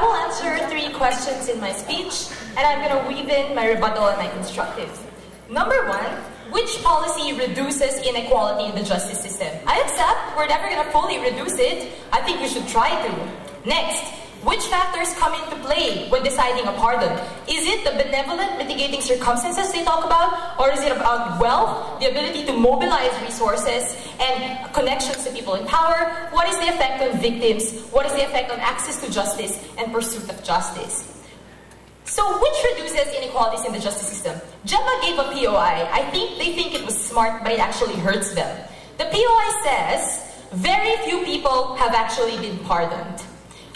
will answer 3 questions in my speech, and I'm going to weave in my rebuttal and my constructive. Number 1, which policy reduces inequality in the justice system? I accept we're never going to fully reduce it. I think we should try to. Next, which factors come into play when deciding a pardon? Is it the benevolent mitigating circumstances they talk about? Or is it about wealth, the ability to mobilize resources, and connections to people in power? What is the effect on victims? What is the effect on access to justice and pursuit of justice? So which reduces inequalities in the justice system? Gemma gave a POI. I think they think it was smart, but it actually hurts them. The POI says, very few people have actually been pardoned.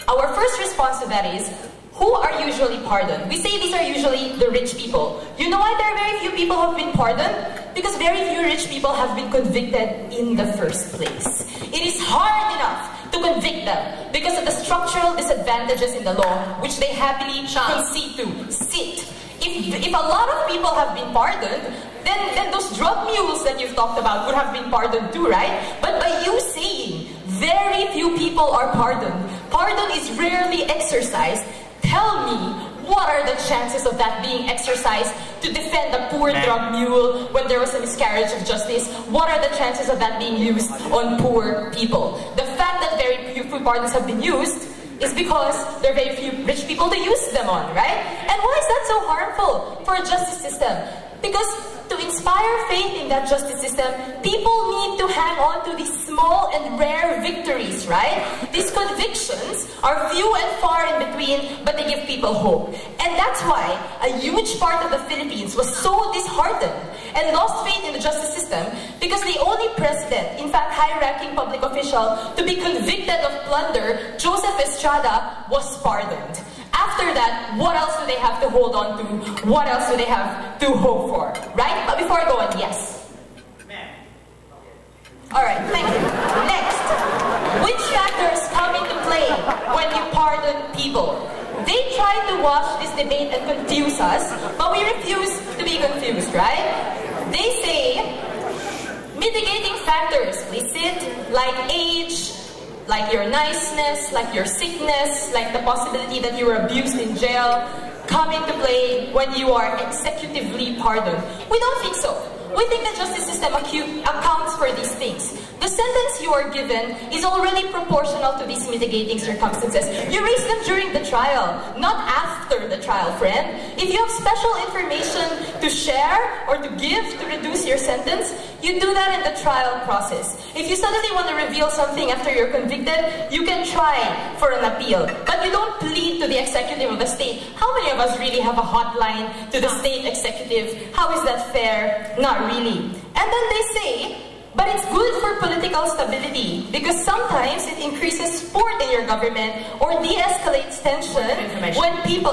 Our first response to that is, who are usually pardoned? We say these are usually the rich people. You know why there are very few people who have been pardoned? Because very few rich people have been convicted in the first place. It is hard enough to convict them because of the structural disadvantages in the law, which they happily concede to sit. If a lot of people have been pardoned, then those drug mules that you've talked about would have been pardoned too, right? But by you saying very few people are pardoned, pardon is rarely exercised, tell me, what are the chances of that being exercised to defend a poor drug mule when there was a miscarriage of justice? What are the chances of that being used on poor people? The fact that very few pardons have been used is because there are very few rich people to use them on, right? And why is that so harmful for a justice system? Because to inspire faith in that justice system, people need to hang on to these small and rare victories, right? These convictions are few and far in between, but they give people hope. And that's why a huge part of the Philippines was so disheartened and lost faith in the justice system because the only president, in fact high-ranking public official, to be convicted of plunder, Joseph Estrada, was pardoned. After that, what else do they have to hold on to? What else do they have to hope for? Right? But before I go on, yes? Alright, thank you. Next, which factors come into play when you pardon people? They try to wash this debate and confuse us, but we refuse to be confused, right? They say, mitigating factors, implicit, like age, like your niceness, like your sickness, like the possibility that you were abused in jail, come into play when you are executively pardoned. We don't think so. We think the justice system accounts for these things. The sentence you are given is already proportional to these mitigating circumstances. You raise them during the trial, not after the trial, friend. If you have special information to share or to give to reduce your sentence, you do that in the trial process. If you suddenly want to reveal something after you're convicted, you can try for an appeal. But you don't plead to the executive of the state. How many of us really have a hotline to the state executive? How is that fair? Not really. And then they say, but it's good for political stability because sometimes it increases support in your government or de-escalates tension when people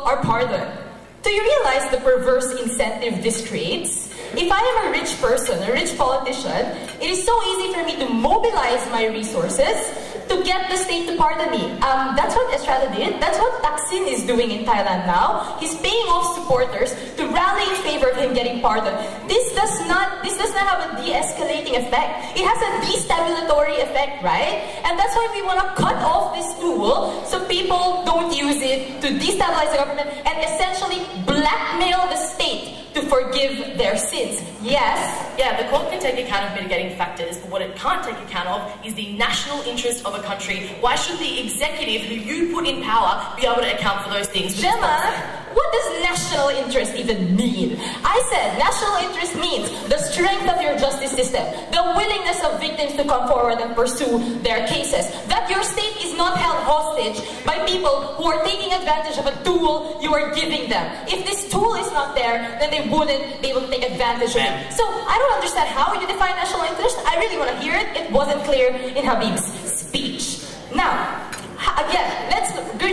are pardoned. Do you realize the perverse incentive this creates? If I am a rich person, a rich politician, it is so easy for me to mobilize my resources to get the state to pardon me. That's what Estrada did. That's what Thaksin is doing in Thailand now. He's paying off supporters to rally in favor of him getting pardoned. This does not have a de-escalating effect. It has a destabilizatory effect, right? And that's why we want to cut off this tool so people don't use it to destabilize the government and essentially blackmail the state to forgive their sins. Yes? Yeah, the court can take account of mitigating factors, but what it can't take account of is the national interest of a country. Why should the executive who you put in power be able to account for those things? Gemma, what does national interest even mean? I said national interest means the strength of your justice system, the willingness of victims to come forward and pursue their cases, that your state is not held hostage by people who are taking advantage of a tool you are giving them. If this tool is not there, then they wouldn't be able to take advantage of it. So I don't understand how you define national interest. I really want to hear it. It wasn't clear in Habib's speech. Now, again,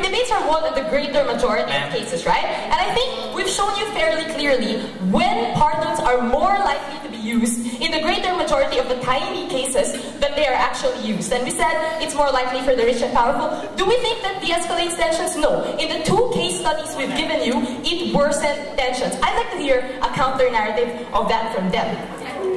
debates are won in the greater majority of cases, right? And I think we've shown you fairly clearly when pardons are more likely to be used in the greater majority of the tiny cases that they are actually used. And we said it's more likely for the rich and powerful. Do we think that de-escalates tensions? No. In the 2 case studies we've given you, it worsened tensions. I'd like to hear a counter-narrative of that from them.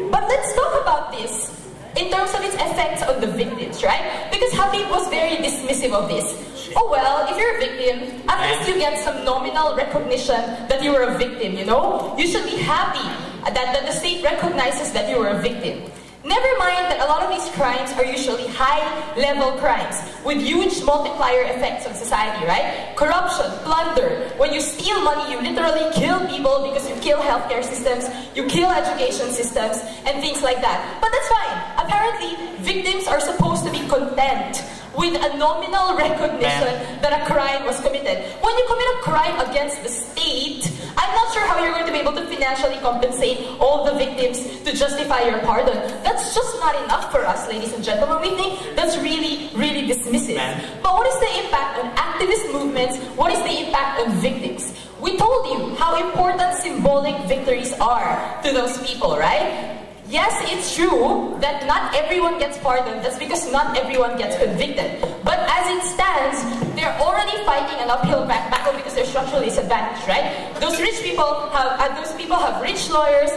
But let's talk about this in terms of its effects on the victims, right? Because Habib was very dismissive of this. Oh well, if you're a victim, at least you get some nominal recognition that you were a victim, you know? You should be happy that the state recognizes that you were a victim. Never mind that a lot of these crimes are usually high-level crimes with huge multiplier effects on society, right? Corruption, plunder. When you steal money, you literally kill people because you kill healthcare systems, you kill education systems, and things like that. But that's fine. Apparently, victims are supposed to be content with a nominal recognition that a crime was committed. When you commit a crime against the state, I'm not sure how you're going to be able to financially compensate all the victims to justify your pardon. That's just not enough for us, ladies and gentlemen. We think that's really, really dismissive. But what is the impact on activist movements? What is the impact on victims? We told you how important symbolic victories are to those people, right? Yes, it's true that not everyone gets pardoned. That's because not everyone gets convicted. But as it stands, they're already fighting an uphill battle because they're structurally disadvantaged, right? Those people have rich lawyers.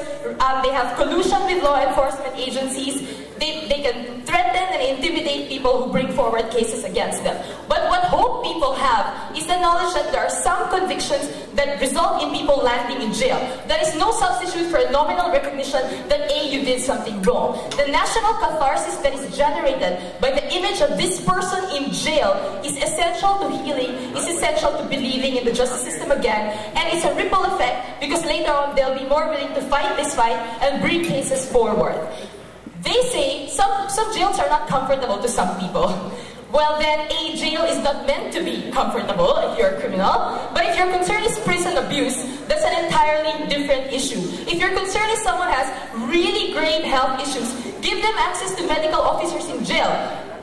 They have collusion with law enforcement agencies. They can threaten and intimidate people who bring forward cases against them. But what hope people have is the knowledge that there are some convictions that result in people landing in jail. There is no substitute for a nominal recognition that A, you did something wrong. The national catharsis that is generated by the image of this person in jail is essential to healing, is essential to believing in the justice system again, and it's a ripple effect because later on they'll be more willing to fight this fight and bring cases forward. They say some jails are not comfortable to some people. Well then, a jail is not meant to be comfortable if you're a criminal. But if your concern is prison abuse, that's an entirely different issue. If your concern is someone has really grave health issues, give them access to medical officers in jail.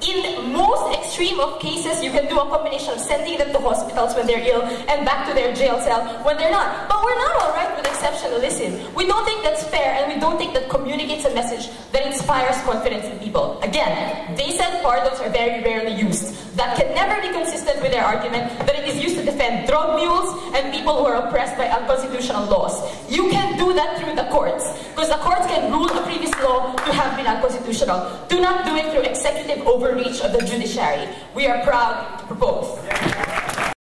In most extreme of cases, you can do a combination of sending them to hospitals when they're ill and back to their jail cell when they're not. But we're not alright with exceptionalism. We don't think that's fair, and we don't think that communicates a message that inspires confidence in people. Again, they said pardons are very rarely used. That can never be consistent with their argument that it is used to defend drug mules and people who are oppressed by unconstitutional laws. You can do that through the courts, because the courts can rule a previous law to have been unconstitutional. Do not do it through executive overreach of the judiciary. We are proud to propose.